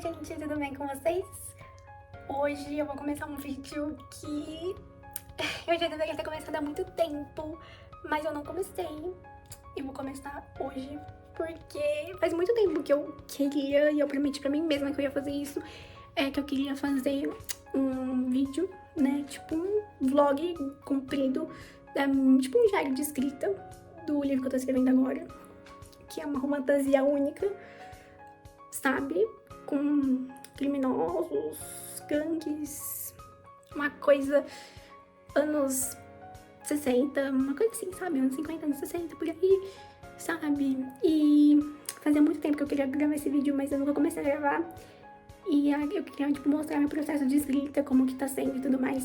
gente, tudo bem com vocês? Hoje eu vou começar um vídeo que eu já deveria ter começado há muito tempo, mas eu não comecei. Eu vou começar hoje porque faz muito tempo que eu queria, e eu prometi pra mim mesma que eu ia fazer isso, que eu queria fazer um vídeo, né, tipo um vlog comprido, tipo um diário de escrita do livro que eu tô escrevendo agora, que é uma fantasia única, sabe? Com criminosos, gangues, uma coisa anos 60, uma coisa assim, sabe? Anos 50, anos 60, por aí, sabe? E fazia muito tempo que eu queria gravar esse vídeo, mas eu nunca comecei a gravar. E eu queria, tipo, mostrar meu processo de escrita, como que tá sendo e tudo mais.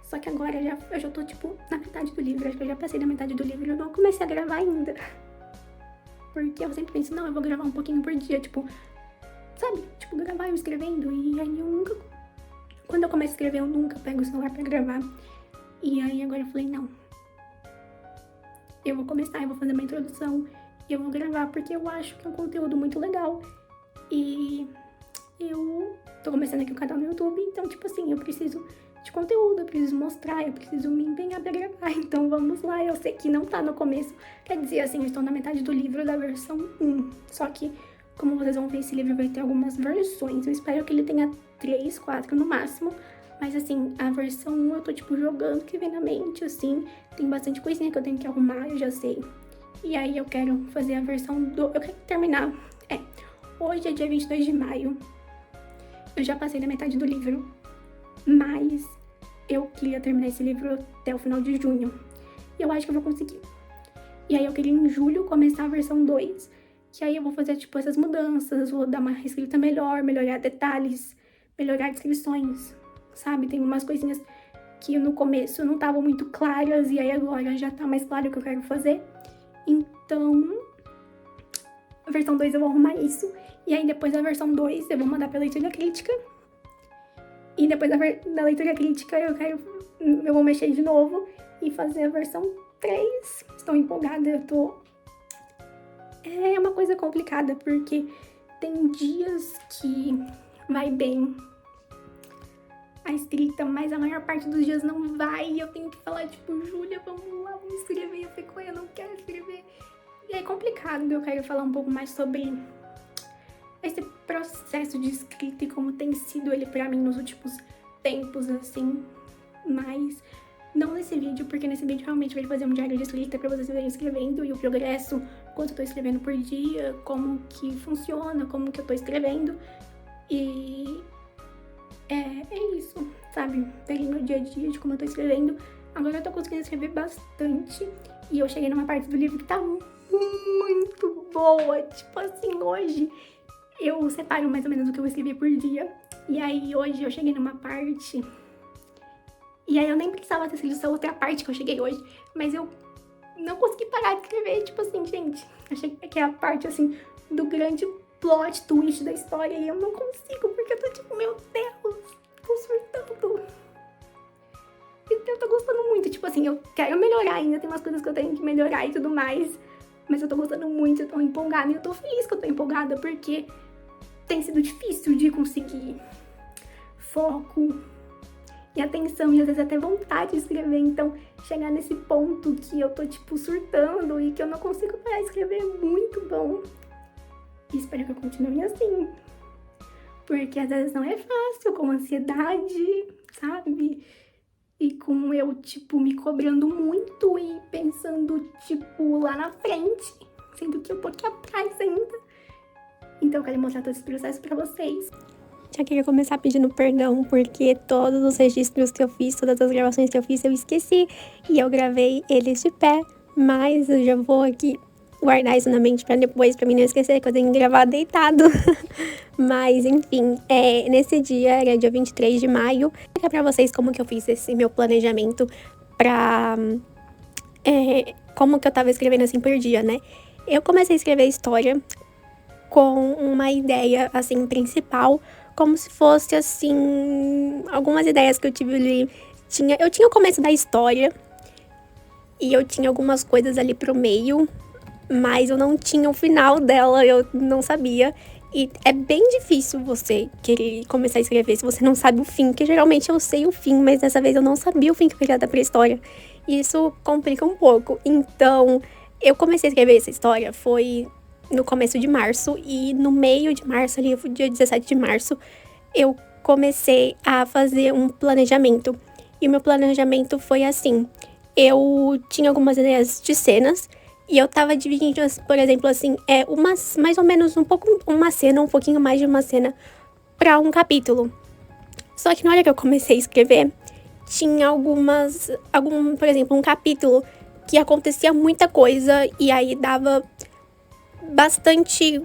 Só que agora eu já tô, tipo, na metade do livro. Acho que eu já passei da metade do livro e eu não comecei a gravar ainda. Porque eu sempre penso, não, eu vou gravar um pouquinho por dia, tipo, sabe? Tipo, gravar eu escrevendo. E aí eu nunca... Quando eu começo a escrever, eu nunca pego o celular pra gravar. E aí agora eu falei, não. Eu vou começar, eu vou fazer uma introdução e eu vou gravar, porque eu acho que é um conteúdo muito legal. E eu tô começando aqui um canal no YouTube, então, tipo assim, eu preciso de conteúdo, eu preciso mostrar, eu preciso me empenhar pra gravar. Então vamos lá, eu sei que não tá no começo, quer dizer, assim, eu estou na metade do livro da versão 1. Só que, como vocês vão ver, esse livro vai ter algumas versões. Eu espero que ele tenha 3, 4 no máximo. Mas assim, a versão 1 eu tô tipo jogando que vem na mente, assim. Tem bastante coisinha que eu tenho que arrumar, eu já sei. E aí eu quero fazer a versão 2, eu quero terminar. Hoje é dia 22 de maio. Eu já passei da metade do livro. Mas eu queria terminar esse livro até o final de junho. E eu acho que eu vou conseguir. E aí eu queria em julho começar a versão 2. Que aí eu vou fazer tipo essas mudanças, vou dar uma escrita melhor, melhorar detalhes, melhorar descrições, sabe? Tem umas coisinhas que no começo não estavam muito claras e aí agora já tá mais claro o que eu quero fazer. Então, a versão 2 eu vou arrumar isso. E aí depois da versão 2 eu vou mandar pra leitura crítica. E depois da leitura crítica eu vou mexer de novo e fazer a versão 3. Estou empolgada, eu tô... É uma coisa complicada, porque tem dias que vai bem a escrita, mas a maior parte dos dias não vai. E eu tenho que falar, tipo, Júlia, vamos lá, vamos escrever. Eu fico, eu não quero escrever. E é complicado, eu quero falar um pouco mais sobre esse processo de escrita e como tem sido ele pra mim nos últimos tempos, assim. Mas não nesse vídeo, porque nesse vídeo realmente vai fazer um diário de escrita pra vocês verem escrevendo e o progresso, quanto eu tô escrevendo por dia, como que funciona, como que eu tô escrevendo. E é isso, sabe? Peguei meu dia a dia de como eu tô escrevendo. Agora eu tô conseguindo escrever bastante. E eu cheguei numa parte do livro que tá muito boa. Tipo assim, hoje eu separo mais ou menos o que eu vou escrever por dia. E aí hoje eu cheguei numa parte... E aí eu nem precisava ter sido essa outra parte que eu cheguei hoje. Mas eu não consegui parar de escrever. Tipo assim, gente, achei que é a parte, assim, do grande plot twist da história. E eu não consigo, porque eu tô tipo, meu Deus, tô surtando. Então eu tô gostando muito. Tipo assim, eu quero melhorar ainda. Tem umas coisas que eu tenho que melhorar e tudo mais. Mas eu tô gostando muito, eu tô empolgada. E eu tô feliz que eu tô empolgada, porque tem sido difícil de conseguir foco e atenção, e às vezes até vontade de escrever. Então, chegar nesse ponto que eu tô, tipo, surtando e que eu não consigo parar de escrever é muito bom. E espero que eu continue assim. Porque às vezes não é fácil, com ansiedade, sabe? E com eu, tipo, me cobrando muito e pensando, tipo, lá na frente. Sendo que eu tô aqui atrás ainda. Então, eu quero mostrar todo esse processo pra vocês. Já queria começar pedindo perdão, porque todos os registros que eu fiz, todas as gravações que eu fiz, eu esqueci. E eu gravei eles de pé, mas eu já vou aqui guardar isso na mente pra depois, pra mim não esquecer que eu tenho que gravar deitado. Mas, enfim, nesse dia, era dia 23 de maio, vou explicar pra vocês como que eu fiz esse meu planejamento pra... como que eu tava escrevendo assim por dia, né? Eu comecei a escrever a história com uma ideia, assim, principal, como se fosse, assim, algumas ideias que eu tive ali. Eu tinha o começo da história e eu tinha algumas coisas ali pro meio, mas eu não tinha o final dela, eu não sabia. E é bem difícil você querer começar a escrever se você não sabe o fim, que geralmente eu sei o fim, mas dessa vez eu não sabia o fim que eu queria dar pra história. E isso complica um pouco. Então, eu comecei a escrever essa história, foi no começo de março, e no meio de março, ali, dia 17 de março, eu comecei a fazer um planejamento. E o meu planejamento foi assim, eu tinha algumas ideias de cenas, e eu tava dividindo, por exemplo, assim, mais ou menos uma cena, um pouquinho mais de uma cena, pra um capítulo. Só que na hora que eu comecei a escrever, tinha por exemplo, um capítulo que acontecia muita coisa, e aí dava bastante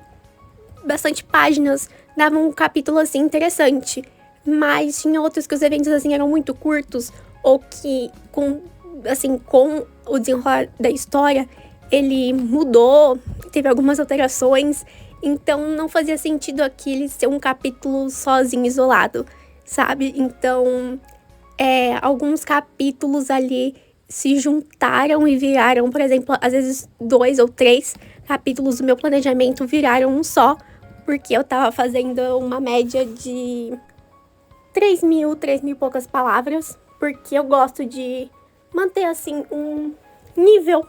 páginas, dava um capítulo, assim, interessante. Mas tinha outros que os eventos, assim, eram muito curtos, ou que, com o desenrolar da história, ele mudou, teve algumas alterações, então não fazia sentido aquele ser um capítulo sozinho, isolado, sabe? Então, alguns capítulos ali se juntaram e viraram, por exemplo, às vezes 2 ou 3 capítulos do meu planejamento viraram um só, porque eu tava fazendo uma média de 3.000 e poucas palavras, porque eu gosto de manter, assim, um nível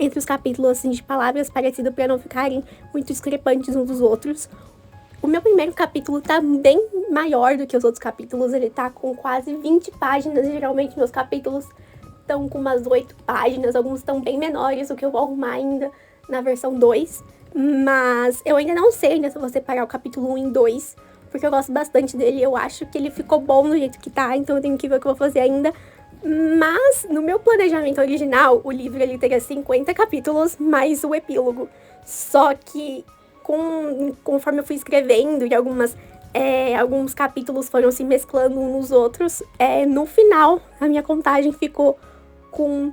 entre os capítulos, assim, de palavras parecido para não ficarem muito discrepantes uns dos outros. O meu primeiro capítulo tá bem maior do que os outros capítulos, ele tá com quase 20 páginas, e geralmente meus capítulos estão com umas 8 páginas, alguns estão bem menores, o que eu vou arrumar ainda na versão 2, mas eu ainda não sei se eu vou separar o capítulo 1 em 2, porque eu gosto bastante dele, eu acho que ele ficou bom do jeito que tá, então eu tenho que ver o que eu vou fazer ainda. Mas, no meu planejamento original, o livro ele teria 50 capítulos, mais o epílogo. Só que, conforme eu fui escrevendo e alguns capítulos foram se mesclando uns nos outros, no final, a minha contagem ficou com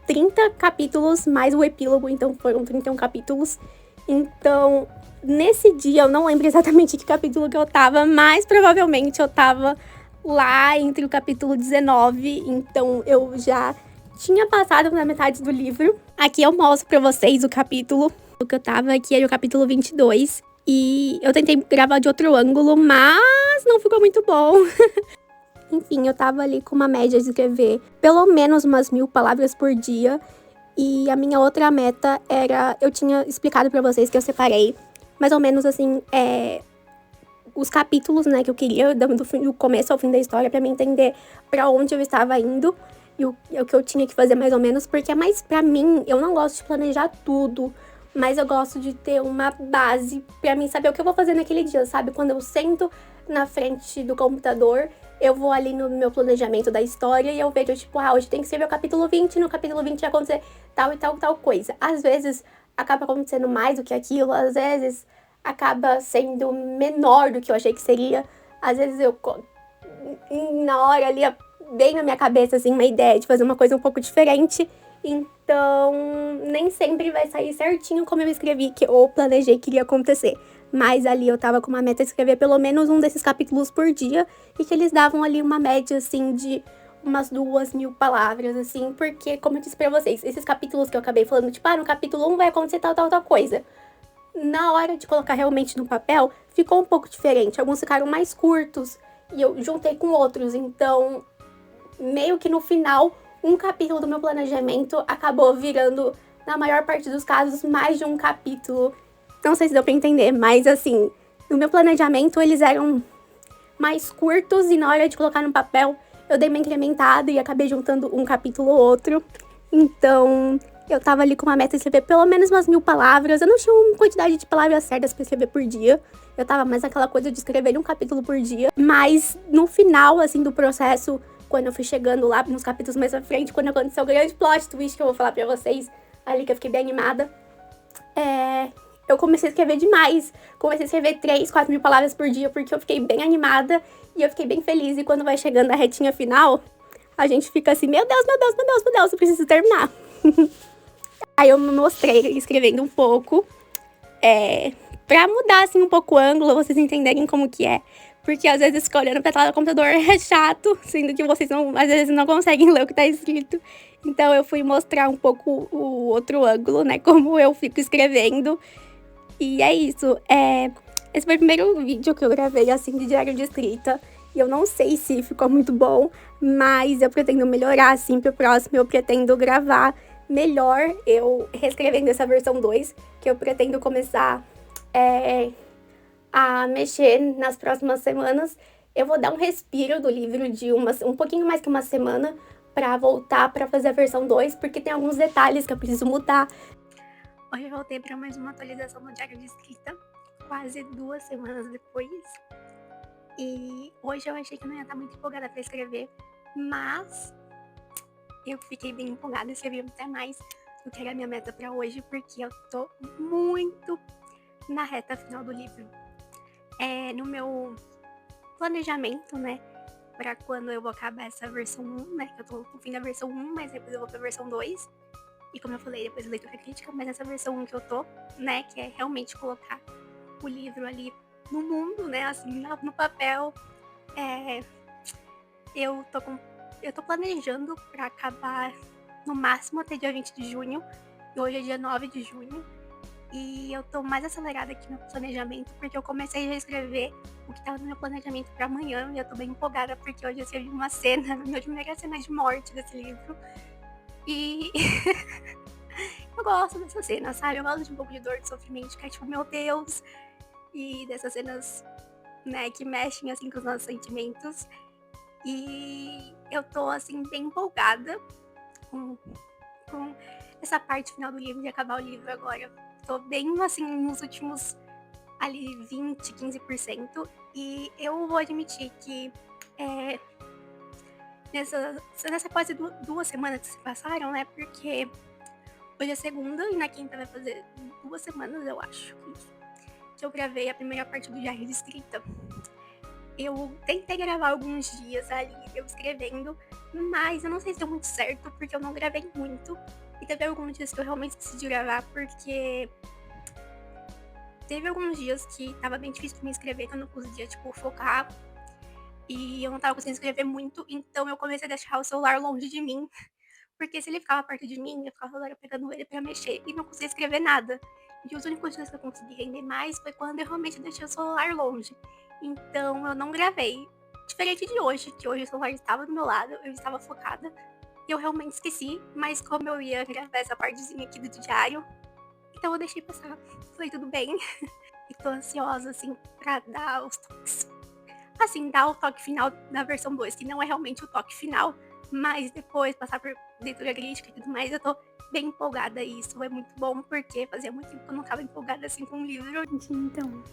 30 capítulos, mais o epílogo, então foram 31 capítulos. Então, nesse dia, eu não lembro exatamente que capítulo que eu tava, mas provavelmente eu tava lá entre o capítulo 19, então eu já tinha passado na metade do livro. Aqui eu mostro pra vocês o capítulo que eu tava, que era o capítulo 22, e eu tentei gravar de outro ângulo, mas não ficou muito bom. Enfim, eu tava ali com uma média de escrever pelo menos umas 1.000 palavras por dia, e a minha outra meta era, eu tinha explicado pra vocês que eu separei mais ou menos, assim, os capítulos, né, que eu queria, do começo ao fim da história, pra me entender pra onde eu estava indo e o que eu tinha que fazer mais ou menos, porque é mais pra mim, eu não gosto de planejar tudo, mas eu gosto de ter uma base pra mim saber o que eu vou fazer naquele dia, sabe? Quando eu sento na frente do computador, eu vou ali no meu planejamento da história e eu vejo, tipo, hoje tem que escrever o capítulo 20, no capítulo 20 vai acontecer tal e tal coisa. Às vezes acaba acontecendo mais do que aquilo, às vezes acaba sendo menor do que eu achei que seria. Às vezes na hora ali, bem na minha cabeça, assim, uma ideia de fazer uma coisa um pouco diferente. Então, nem sempre vai sair certinho como eu escrevi ou planejei que iria acontecer. Mas ali eu tava com uma meta de escrever pelo menos um desses capítulos por dia, e que eles davam ali uma média, assim, de umas 2.000 palavras, assim, porque, como eu disse pra vocês, esses capítulos que eu acabei falando, tipo, no capítulo 1 vai acontecer tal coisa. Na hora de colocar realmente no papel, ficou um pouco diferente. Alguns ficaram mais curtos e eu juntei com outros. Então, meio que no final, um capítulo do meu planejamento acabou virando, na maior parte dos casos, mais de um capítulo. Não sei se deu pra entender, mas assim, no meu planejamento eles eram mais curtos e na hora de colocar no papel, eu dei uma incrementada e acabei juntando um capítulo ou outro. Então, eu tava ali com uma meta de escrever pelo menos umas 1.000 palavras. Eu não tinha uma quantidade de palavras certas pra escrever por dia. Eu tava mais naquela coisa de escrever um capítulo por dia. Mas no final, assim, do processo, quando eu fui chegando lá nos capítulos mais pra frente, quando aconteceu o grande plot twist que eu vou falar pra vocês, ali que eu fiquei bem animada, eu comecei a escrever demais. Comecei a escrever 3, 4.000 palavras por dia, porque eu fiquei bem animada e eu fiquei bem feliz. E quando vai chegando a retinha final, a gente fica assim, meu Deus, eu preciso terminar. Aí eu me mostrei escrevendo um pouco, pra mudar, assim, um pouco o ângulo, vocês entenderem como que é. Porque às vezes ficar olhando pra tela do computador é chato, sendo que vocês às vezes não conseguem ler o que tá escrito. Então eu fui mostrar um pouco o outro ângulo, né, como eu fico escrevendo. E é isso, esse foi o primeiro vídeo que eu gravei, assim, de diário de escrita. E eu não sei se ficou muito bom, mas eu pretendo melhorar, assim, pro próximo. Eu pretendo gravar melhor, eu reescrevendo essa versão 2, que eu pretendo começar a mexer nas próximas semanas. Eu vou dar um respiro do livro de um pouquinho mais que uma semana pra voltar pra fazer a versão 2, porque tem alguns detalhes que eu preciso mudar. Hoje eu voltei pra mais uma atualização do diário de escrita, quase 2 semanas depois. E hoje eu achei que não ia estar muito empolgada pra escrever, mas eu fiquei bem empolgada, escrevi até mais do que era a minha meta pra hoje, porque eu tô muito na reta final do livro. No meu planejamento, né, pra quando eu vou acabar essa versão 1, né, que eu tô no fim da versão 1, mas depois eu vou pra versão 2. E como eu falei, depois da leitura crítica, mas nessa versão 1 que eu tô, né, que é realmente colocar o livro ali no mundo, né, assim, no papel, eu tô planejando pra acabar no máximo até dia 20 de junho, e hoje é dia 9 de junho, e eu tô mais acelerada aqui no planejamento, porque eu comecei a escrever o que tava no meu planejamento pra amanhã, e eu tô bem empolgada, porque hoje eu escrevi uma cena, a minha primeira cena de morte desse livro, e eu gosto dessa cena, sabe? Eu gosto de um pouco de dor, de sofrimento, que é tipo, meu Deus, e dessas cenas, né, que mexem, assim, com os nossos sentimentos. E eu tô, assim, bem empolgada com essa parte final do livro, de acabar o livro agora. Tô bem, assim, nos últimos, ali, 20, 15%. E eu vou admitir que nessa quase 2 semanas que se passaram, né, porque hoje é segunda e na quinta vai fazer 2 semanas, eu acho, que eu gravei a primeira parte do diário de escrita. Eu tentei gravar alguns dias ali, eu escrevendo, mas eu não sei se deu muito certo, porque eu não gravei muito. E teve alguns dias que eu realmente decidi gravar, porque teve alguns dias que tava bem difícil pra me escrever, que eu não conseguia, tipo, focar. E eu não tava conseguindo escrever muito, então eu comecei a deixar o celular longe de mim. Porque se ele ficava perto de mim, eu ficava toda hora pegando ele pra mexer e não conseguia escrever nada. E os únicos dias que eu consegui render mais foi quando eu realmente deixei o celular longe. Então eu não gravei. Diferente de hoje, que hoje o celular estava do meu lado, eu estava focada. E eu realmente esqueci, mas como eu ia gravar essa partezinha aqui do diário, então eu deixei passar. Foi tudo bem. E tô ansiosa, assim, pra dar os toques. Assim, dar o toque final da versão 2, que não é realmente o toque final, mas depois passar por leitura crítica e tudo mais, eu tô bem empolgada, e isso é muito bom, porque fazia muito tempo que eu não tava empolgada assim com um livro. Então,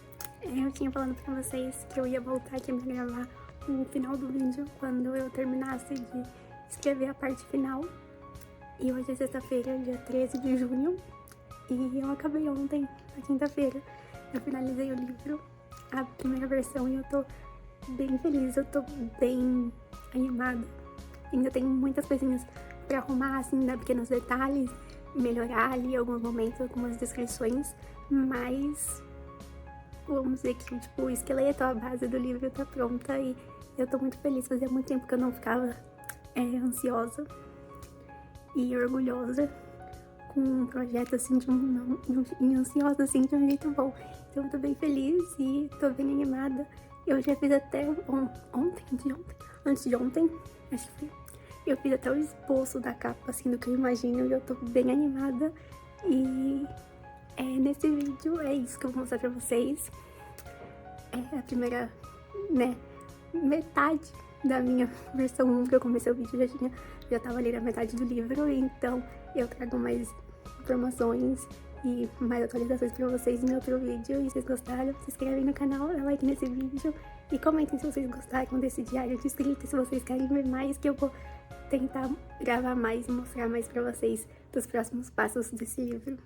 eu tinha falado pra vocês que eu ia voltar aqui pra gravar o final do vídeo quando eu terminasse de escrever a parte final. E hoje é sexta-feira, dia 13 de junho, e eu acabei ontem, na quinta-feira. Eu finalizei o livro, a primeira versão, e eu tô bem feliz, eu tô bem animada. Ainda tem muitas coisinhas pra arrumar, assim, dar pequenos detalhes, melhorar ali alguns momentos, algumas descrições, mas vamos dizer que, tipo, o esqueleto, a base do livro tá pronta e eu tô muito feliz. Fazia muito tempo que eu não ficava ansiosa e orgulhosa com um projeto, assim, e ansiosa, assim, de um jeito bom. Então eu tô bem feliz e tô bem animada. Eu já fiz até antes de ontem, acho que foi. Eu fiz até o esboço da capa, assim, do que eu imagino, e eu tô bem animada. E nesse vídeo é isso que eu vou mostrar pra vocês. É a primeira, né, metade da minha versão 1, que eu comecei o vídeo, já tava ali na metade do livro, então eu trago mais informações e mais atualizações pra vocês em outro vídeo. E se vocês gostaram, se inscrevem no canal, dá like nesse vídeo e comentem se vocês gostaram desse diário de escrita, se vocês querem ver mais, que eu vou tentar gravar mais e mostrar mais pra vocês dos próximos passos desse livro.